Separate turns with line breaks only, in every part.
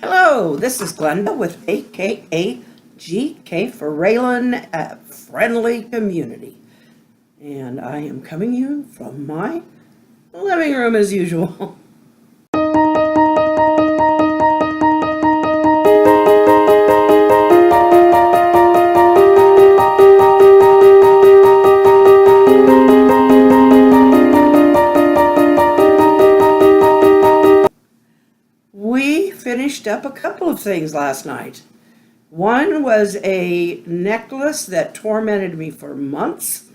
Hello, this is Glenda with AKA GK Fralin at Friendly Community. And I am coming to you from my living room as usual. We finished up a couple of things last night. One was a necklace that tormented me for months.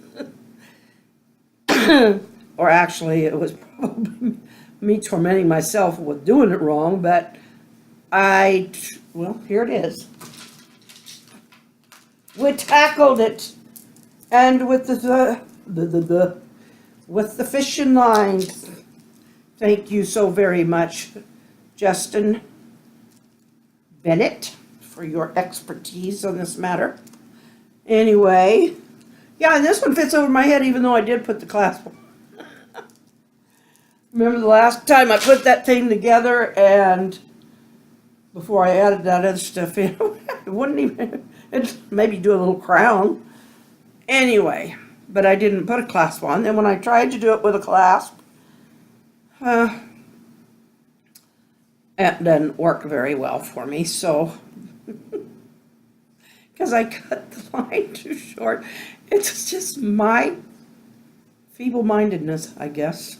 Or actually, it was probably me tormenting myself with doing it wrong, but well, here it is. We tackled it. And with with the fishing lines. Thank you so very much, Justin Bennett, for your expertise on this matter. Anyway, yeah, and this one fits over my head even though I did put the clasp on. Remember the last time I put that thing together and before I added that other stuff in, it wouldn't even, maybe do a little crown. Anyway, but I didn't put a clasp on. Then when I tried to do it with a clasp, it didn't work very well for me, so because I cut the line too short. It's just my feeble-mindedness, I guess.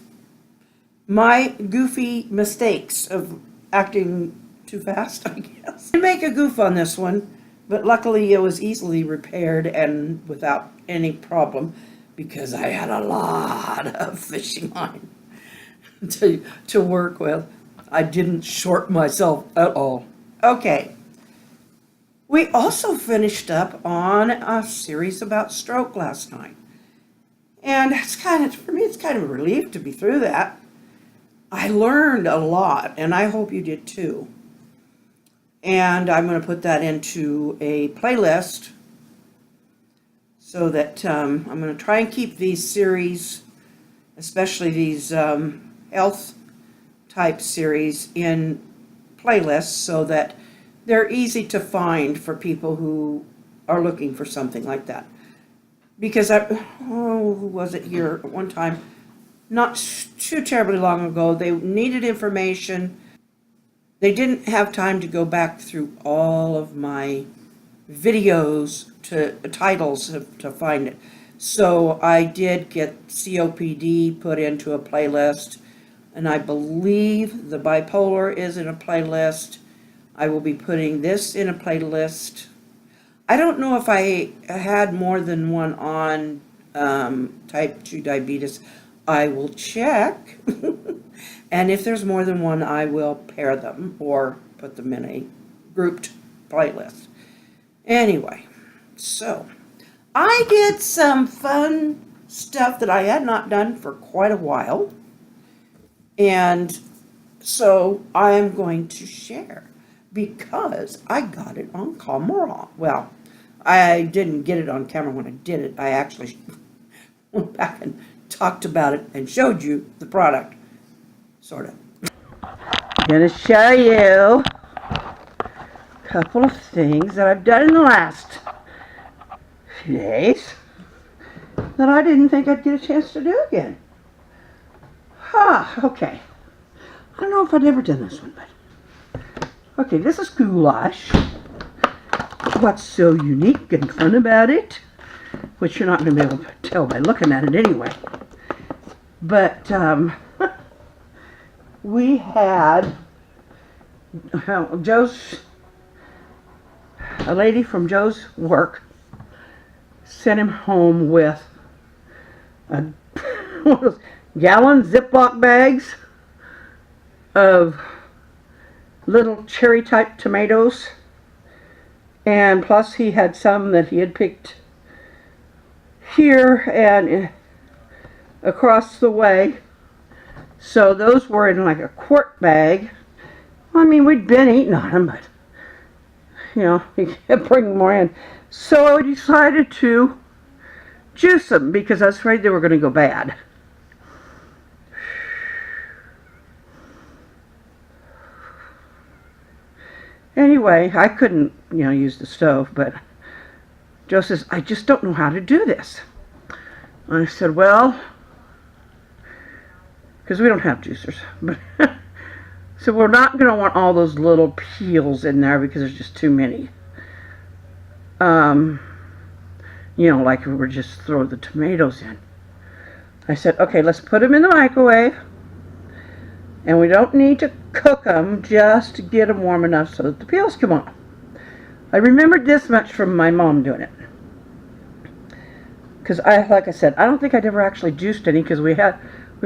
My goofy mistakes of acting too fast, I guess. I make a goof on this one, but luckily it was easily repaired and without any problem because I had a lot of fishing line to work with. I didn't short myself at all. Okay. We also finished up on a series about stroke last night. And for me, it's kind of a relief to be through that. I learned a lot, and I hope you did too. And I'm going to put that into a playlist so that I'm going to try and keep these series, especially these health type series, in playlists so that they're easy to find for people who are looking for something like that. Because who was it here at one time? Not too terribly long ago, they needed information. They didn't have time to go back through all of my videos titles to find it. So I did get COPD put into a playlist, and I believe the bipolar is in a playlist. I will be putting this in a playlist. I don't know if I had more than one on type 2 diabetes. I will check. And if there's more than one, I will pair them or put them in a grouped playlist. Anyway, so I did some fun stuff that I had not done for quite a while. And so I am going to share because I got it on camera. Well, I didn't get it on camera when I did it. I actually went back and talked about it and showed you the product, sort of. I'm going to show you a couple of things that I've done in the last few days that I didn't think I'd get a chance to do again. Okay. I don't know if I'd ever done this one, but okay, this is goulash. What's so unique and fun about it, which you're not going to be able to tell by looking at it anyway, but we had a lady from Joe's work sent him home with one of those gallon Ziploc bags of little cherry type tomatoes, and plus he had some that he had picked here and across the way, so those were in like a quart bag. I mean, we'd been eating on them, but you know, he kept bringing more in, so I decided to juice them because I was afraid they were going to go bad. Anyway, I couldn't, use the stove, but Joe says, I just don't know how to do this. And I said, well, because we don't have juicers, but so we're not going to want all those little peels in there because there's just too many. Like if we were just throw the tomatoes in. I said, okay, let's put them in the microwave. And we don't need to cook them, just to get them warm enough so that the peels come off. I remembered this much from my mom doing it. Because like I said, I don't think I'd ever actually juiced any because we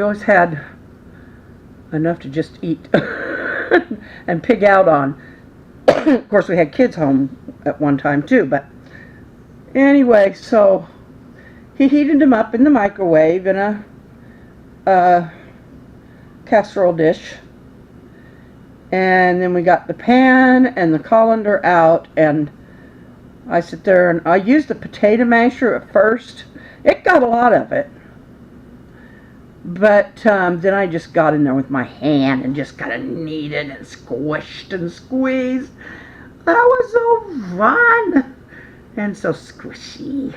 always had enough to just eat and pig out on. Of course, we had kids home at one time too, but anyway, so he heated them up in the microwave in a casserole dish, and then we got the pan and the colander out, and I sit there and I used the potato masher at first. It got a lot of it, but then I just got in there with my hand and just kind of kneaded and squished and squeezed. That was so fun and so squishy.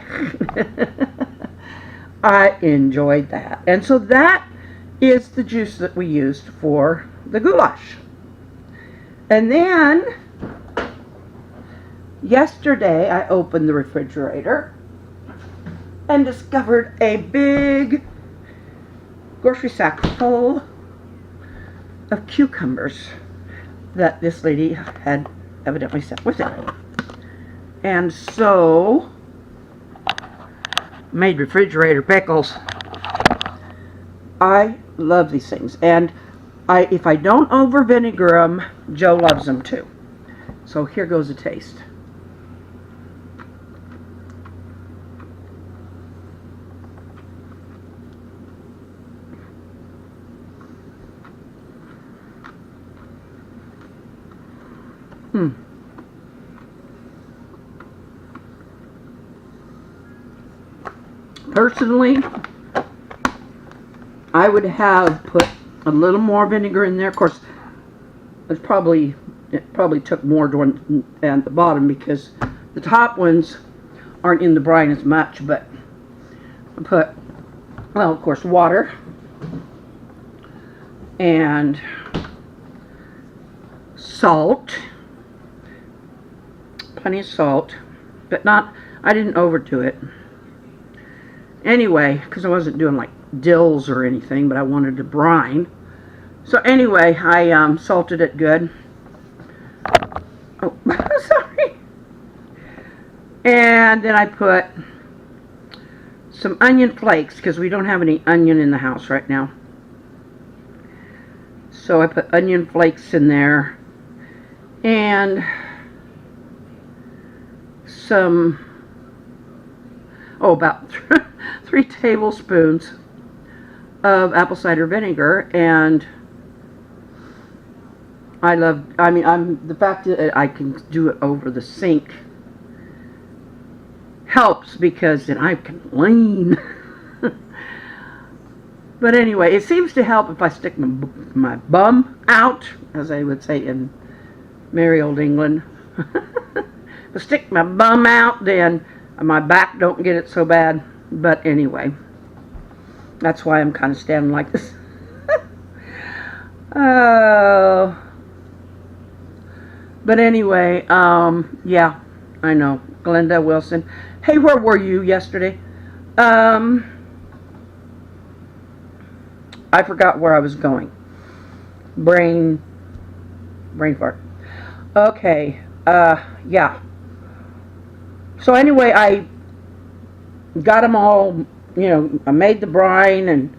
I enjoyed that. And so that is the juice that we used for the goulash. And then yesterday I opened the refrigerator and discovered a big grocery sack full of cucumbers that this lady had evidently sent with it. And so made refrigerator pickles. I love these things, and if I don't over vinegar them, Joe loves them too. So here goes a taste. Personally, I would have put a little more vinegar in there. Of course, it probably took more at the bottom because the top ones aren't in the brine as much. But I put, well, of course, water and salt, plenty of salt, but I didn't overdo it. Anyway, because I wasn't doing like dills or anything, but I wanted to brine. So anyway, I salted it good. Oh, sorry. And then I put some onion flakes because we don't have any onion in the house right now. So I put onion flakes in there and some, about 3 tablespoons of apple cider vinegar. And the fact that I can do it over the sink helps because then I can clean. But anyway, it seems to help if I stick my bum out, as I would say in merry old England. If I stick my bum out, then my back don't get it so bad. But anyway, that's why I'm kind of standing like this. But anyway, yeah, I know. Glenda Wilson. Hey, where were you yesterday? I forgot where I was going. Brain fart. Okay, yeah. So anyway, I got them all, I made the brine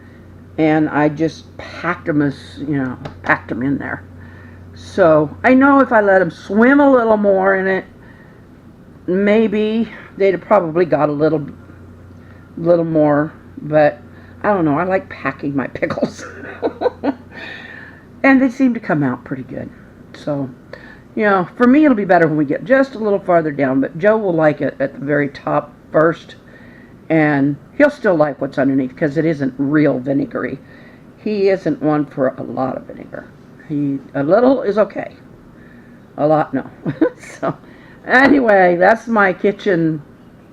and I just packed them in there. So I know if I let them swim a little more in it, maybe they'd have probably got a little more, but I don't know. I like packing my pickles. And they seem to come out pretty good. So, for me it'll be better when we get just a little farther down, but Joe will like it at the very top first, and he'll still like what's underneath because it isn't real vinegary. He isn't one for a lot of vinegar. A little is okay. A lot, no. So, anyway, that's my kitchen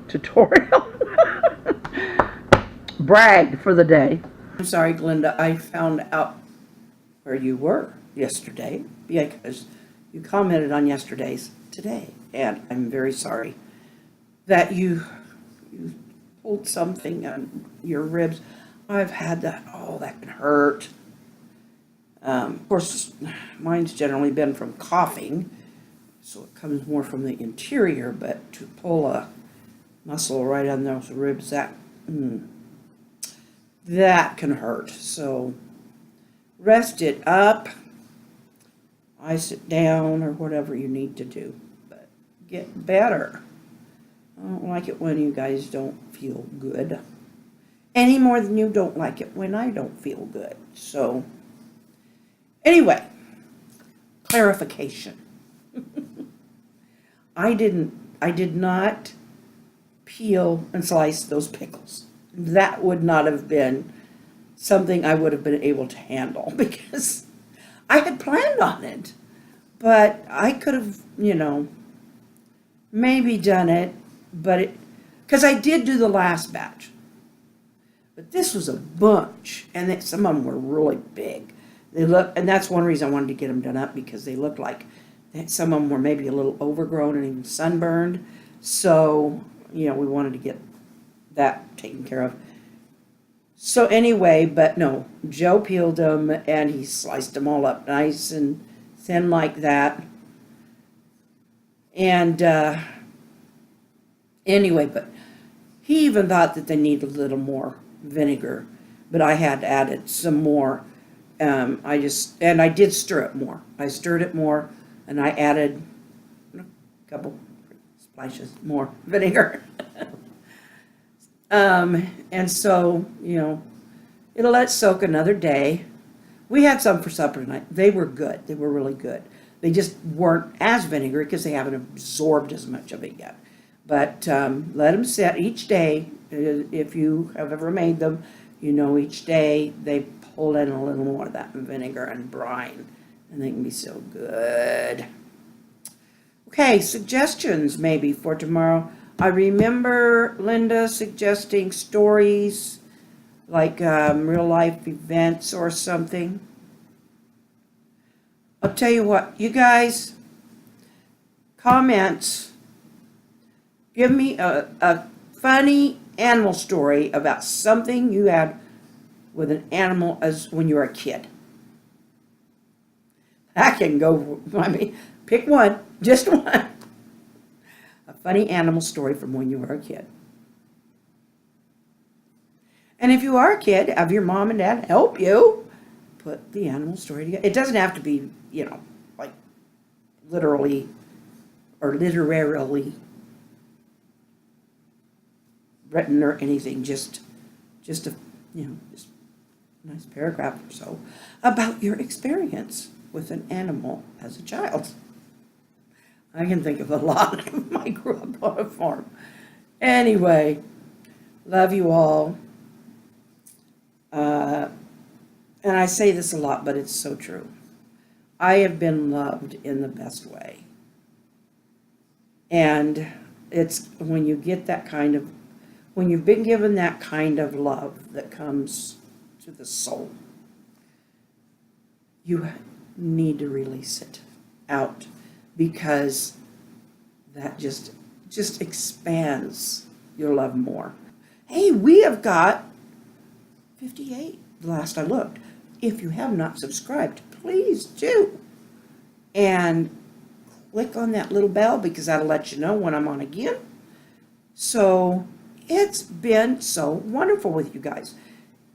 tutorial. Brag for the day. I'm sorry, Glenda, I found out where you were yesterday because you commented on yesterday's today, and I'm very sorry that you pulled something on your ribs. I've had that. Oh, that can hurt. Of course, mine's generally been from coughing, so it comes more from the interior, but to pull a muscle right on those ribs, that can hurt. So rest it up. I sit down or whatever you need to do, but get better. I don't like it when you guys don't feel good, any more than you don't like it when I don't feel good. So anyway, clarification. I did not peel and slice those pickles. That would not have been something I would have been able to handle because I had planned on it. But I could have, maybe done it, but because I did do the last batch. But this was a bunch, and some of them were really big. And that's one reason I wanted to get them done up, because they looked like some of them were maybe a little overgrown and even sunburned. So, we wanted to get that taken care of. So anyway, but no, Joe peeled them and he sliced them all up nice and thin like that. And anyway, but he even thought that they needed a little more vinegar, but I had added some more. I did stir it more. I stirred it more, and I added a couple splashes more vinegar. And so, it'll let it soak another day. We had some for supper tonight. They were good. They were really good. They just weren't as vinegary because they haven't absorbed as much of it yet. But let them sit each day. If you have ever made them, each day they pull in a little more of that vinegar and brine, and they can be so good. Okay, suggestions maybe for tomorrow. I remember Linda suggesting stories, like real life events or something. I'll tell you what, you guys, comments, give me a funny animal story about something you had with an animal as when you were a kid. I can go, pick one, just one. A funny animal story from when you were a kid. And if you are a kid, have your mom and dad help you put the animal story together. It doesn't have to be, like literally or literarily written or anything. Just a, just a nice paragraph or so about your experience with an animal as a child. I can think of a lot. I grew up on a farm. Anyway, love you all. And I say this a lot, but it's so true. I have been loved in the best way. And it's when you get when you've been given that kind of love that comes to the soul, you need to release it out, because that just expands your love more. Hey, we have got 58 the last I looked. If you have not subscribed, please do. And click on that little bell, because that'll let you know when I'm on again. So it's been so wonderful with you guys.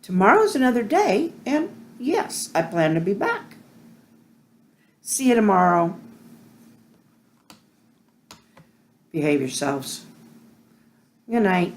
Tomorrow's another day, and yes, I plan to be back. See you tomorrow. Behave yourselves. Good night.